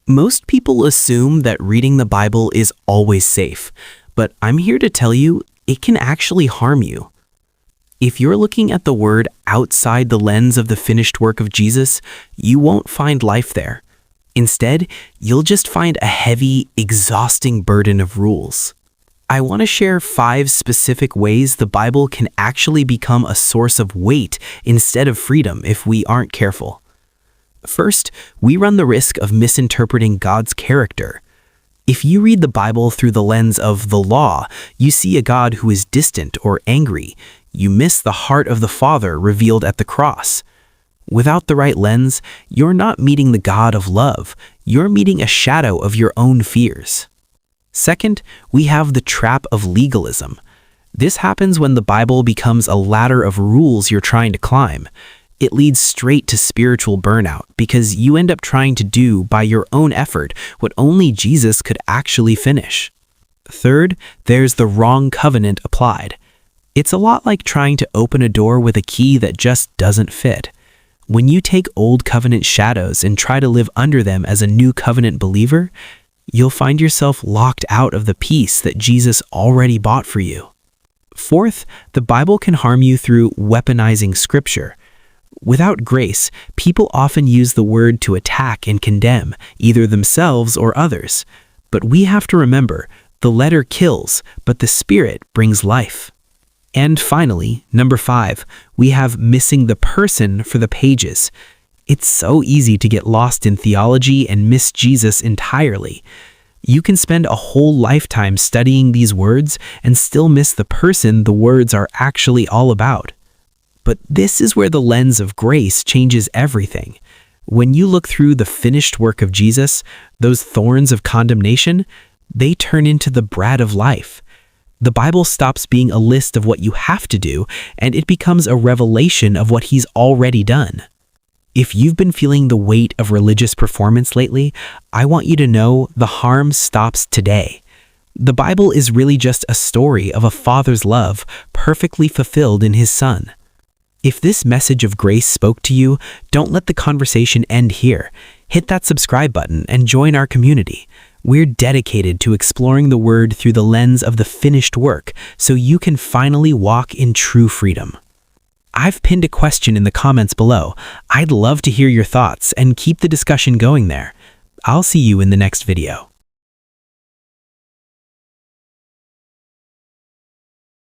Most people assume that reading the Bible is always safe, but I'm here to tell you it can actually harm you. If you're looking at the Word outside the lens of the finished work of Jesus, you won't find life there. Instead, you'll just find a heavy, exhausting burden of rules. I want to share 5 specific ways the Bible can actually become a source of weight instead of freedom if we aren't careful. First, we run the risk of misinterpreting God's character. If you read the Bible through the lens of the law, you see a God who is distant or angry. You miss the heart of the Father revealed at the cross. Without the right lens, you're not meeting the God of love. You're meeting a shadow of your own fears. Second, we have the trap of legalism. This happens when the Bible becomes a ladder of rules you're trying to climb. It leads straight to spiritual burnout because you end up trying to do by your own effort what only Jesus could actually finish. Third, there's the wrong covenant applied. It's a lot like trying to open a door with a key that just doesn't fit. When you take old covenant shadows and try to live under them as a new covenant believer, you'll find yourself locked out of the peace that Jesus already bought for you. Fourth, the Bible can harm you through weaponizing Scripture. Without grace, people often use the word to attack and condemn, either themselves or others. But we have to remember, the letter kills, but the Spirit brings life. And finally, number 5, we have missing the person for the pages. It's so easy to get lost in theology and miss Jesus entirely. You can spend a whole lifetime studying these words and still miss the person the words are actually all about. But this is where the lens of grace changes everything. When you look through the finished work of Jesus, those thorns of condemnation, they turn into the bread of life. The Bible stops being a list of what you have to do, and it becomes a revelation of what He's already done. If you've been feeling the weight of religious performance lately, I want you to know the harm stops today. The Bible is really just a story of a Father's love perfectly fulfilled in His Son. If this message of grace spoke to you, don't let the conversation end here. Hit that subscribe button and join our community. We're dedicated to exploring the Word through the lens of the finished work so you can finally walk in true freedom. I've pinned a question in the comments below. I'd love to hear your thoughts and keep the discussion going there. I'll see you in the next video.